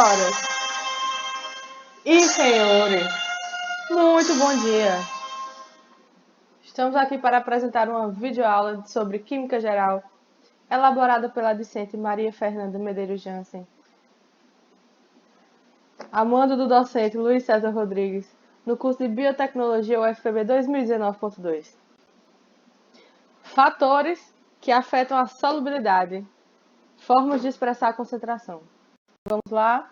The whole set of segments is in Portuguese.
Senhoras e senhores, muito bom dia! Estamos aqui para apresentar uma videoaula sobre Química Geral, elaborada pela discente Maria Fernanda Medeiros Jansen, a mando do docente Luiz César Rodrigues, no curso de Biotecnologia UFPB 2019.2. Fatores que afetam a solubilidade, formas de expressar a concentração. Vamos lá.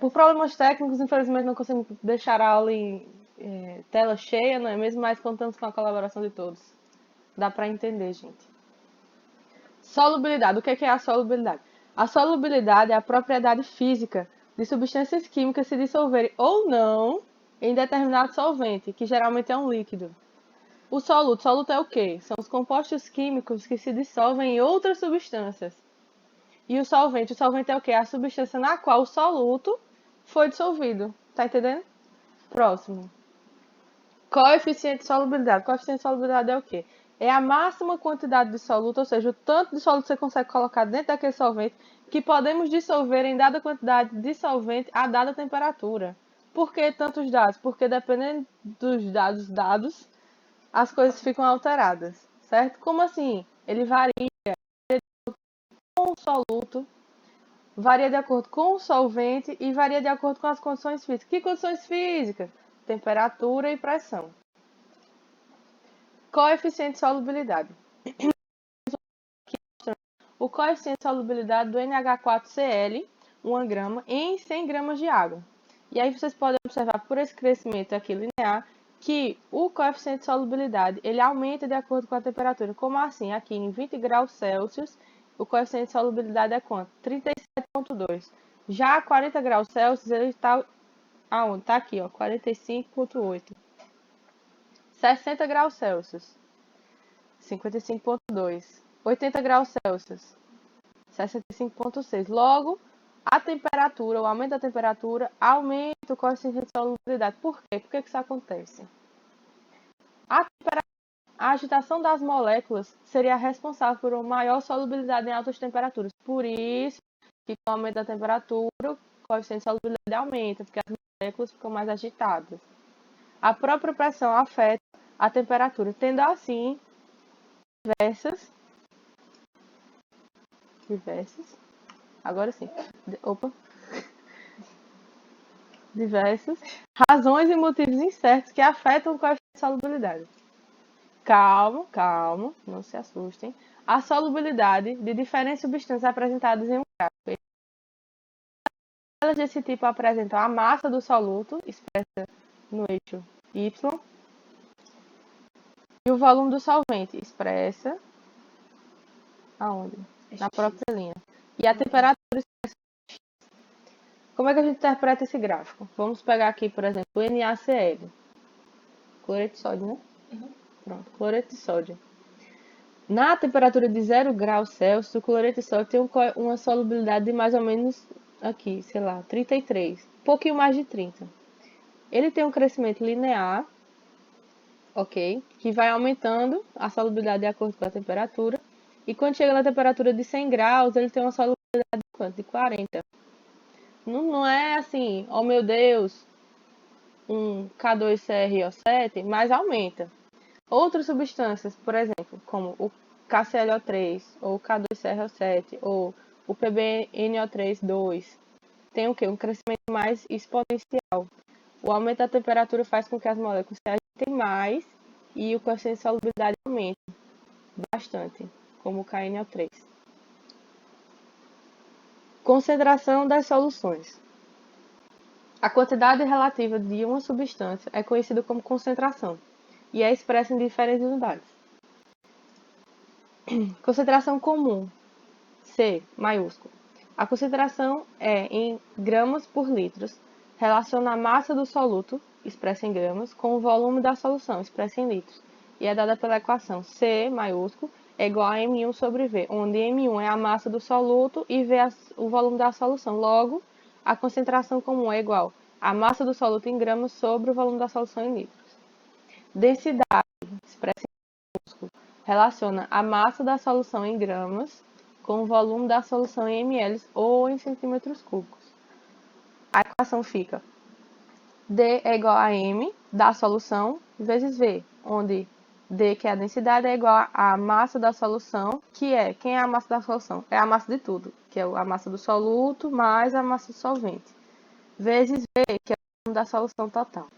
Por problemas técnicos, infelizmente não conseguimos deixar a aula em tela cheia, não é mesmo? Mas contamos com a colaboração de todos. Dá para entender, gente. Solubilidade. O que é a solubilidade? A solubilidade é a propriedade física de substâncias químicas se dissolverem ou não em determinado solvente, que geralmente é um líquido. O soluto. Soluto é o quê? São os compostos químicos que se dissolvem em outras substâncias. E o solvente é o quê? A substância na qual o soluto foi dissolvido. Tá entendendo? Próximo. Coeficiente de solubilidade. Coeficiente de solubilidade é o quê? É a máxima quantidade de soluto, ou seja, o tanto de soluto que você consegue colocar dentro daquele solvente que podemos dissolver em dada quantidade de solvente a dada temperatura. Por que tantos dados? Porque dependendo dos dados, as coisas ficam alteradas, certo? Como assim? Ele varia com o soluto, varia de acordo com o solvente e varia de acordo com as condições físicas. Que condições físicas? Temperatura e pressão. Coeficiente de solubilidade. O coeficiente de solubilidade do NH4Cl, 1 grama, em 100 gramas de água. E aí vocês podem observar por esse crescimento aqui linear que o coeficiente de solubilidade ele aumenta de acordo com a temperatura. Como assim? Aqui em 20 graus Celsius, o coeficiente de solubilidade é quanto? 37,2. Já a 40 graus Celsius, ele está aonde? Está aqui, ó, 45,8. 60 graus Celsius, 55,2. 80 graus Celsius, 65,6. Logo, a temperatura, o aumento da temperatura, aumenta o coeficiente de solubilidade. Por quê? Por que isso acontece? A agitação das moléculas seria responsável por uma maior solubilidade em altas temperaturas. Por isso, que com o aumento da temperatura, o coeficiente de solubilidade aumenta, porque as moléculas ficam mais agitadas. A própria pressão afeta a temperatura, tendo assim diversas razões e motivos incertos que afetam o coeficiente de solubilidade. Calma, não se assustem. A solubilidade de diferentes substâncias apresentadas em um gráfico. Elas desse tipo apresentam a massa do soluto, expressa no eixo Y, e o volume do solvente, expressa aonde? Na própria linha. E a temperatura expressa. Como é que a gente interpreta esse gráfico? Vamos pegar aqui, por exemplo, o NaCl. Cloreto de sódio, né? Pronto, cloreto de sódio. Na temperatura de 0 graus Celsius, o cloreto de sódio tem uma solubilidade de mais ou menos, aqui, sei lá, 33. Um pouquinho mais de 30. Ele tem um crescimento linear, ok? Que vai aumentando a solubilidade de acordo com a temperatura. E quando chega na temperatura de 100 graus, ele tem uma solubilidade de quanto? De 40. Não é assim, oh meu Deus, um K2CrO7, mas aumenta. Outras substâncias, por exemplo, como o KClO3, ou o K2CrO7, ou o PbNO3,2, tem o quê? Um crescimento mais exponencial. O aumento da temperatura faz com que as moléculas se agitem mais e o coeficiente de solubilidade aumente bastante, como o KNO3. Concentração das soluções. A quantidade relativa de uma substância é conhecida como concentração e é expressa em diferentes unidades. Concentração comum, C, maiúsculo. A concentração é em gramas por litros, relaciona a massa do soluto, expressa em gramas, com o volume da solução, expressa em litros, e é dada pela equação C, maiúsculo, é igual a M1 sobre V, onde M1 é a massa do soluto e V é o volume da solução. Logo, a concentração comum é igual a massa do soluto em gramas sobre o volume da solução em litros. Densidade, expressa em maiúsculo, relaciona a massa da solução em gramas com o volume da solução em ml ou em centímetros cúbicos. a equação fica D é igual a M da solução vezes V, onde D, que é a densidade, é igual à massa da solução, que é, quem é a massa da solução? É a massa de tudo, que é a massa do soluto mais a massa do solvente, vezes V, que é o volume da solução total.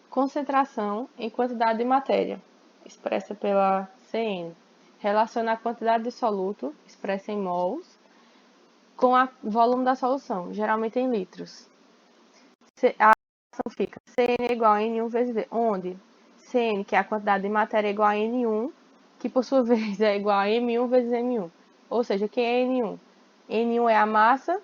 Concentração em quantidade de matéria, expressa pela CN. Relaciona a quantidade de soluto, expressa em mols, com o volume da solução, geralmente em litros. A relação fica Cn é igual a N1 vezes V, onde Cn, que é a quantidade de matéria, é igual a N1, que por sua vez é igual a M1 vezes M1. Ou seja, quem é N1? N1 é a massa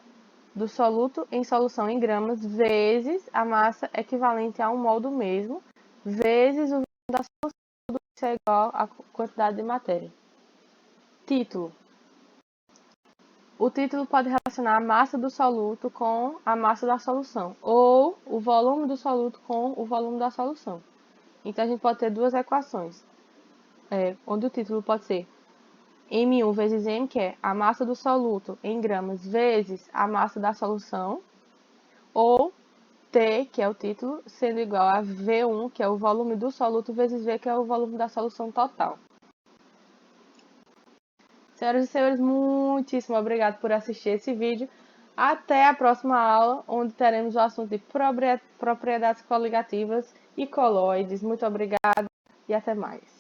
do soluto em solução em gramas, vezes a massa equivalente a 1 mol do mesmo, vezes o volume da solução, tudo isso é igual à quantidade de matéria. Título. O título pode relacionar a massa do soluto com a massa da solução, ou o volume do soluto com o volume da solução. Então, a gente pode ter duas equações, onde o título pode ser M1 vezes M, que é a massa do soluto em gramas, vezes a massa da solução, ou T, que é o título, sendo igual a V1, que é o volume do soluto, vezes V, que é o volume da solução total. Senhoras e senhores, muitíssimo obrigado por assistir esse vídeo. Até a próxima aula, onde teremos o assunto de propriedades coligativas e colóides. Muito obrigada e até mais.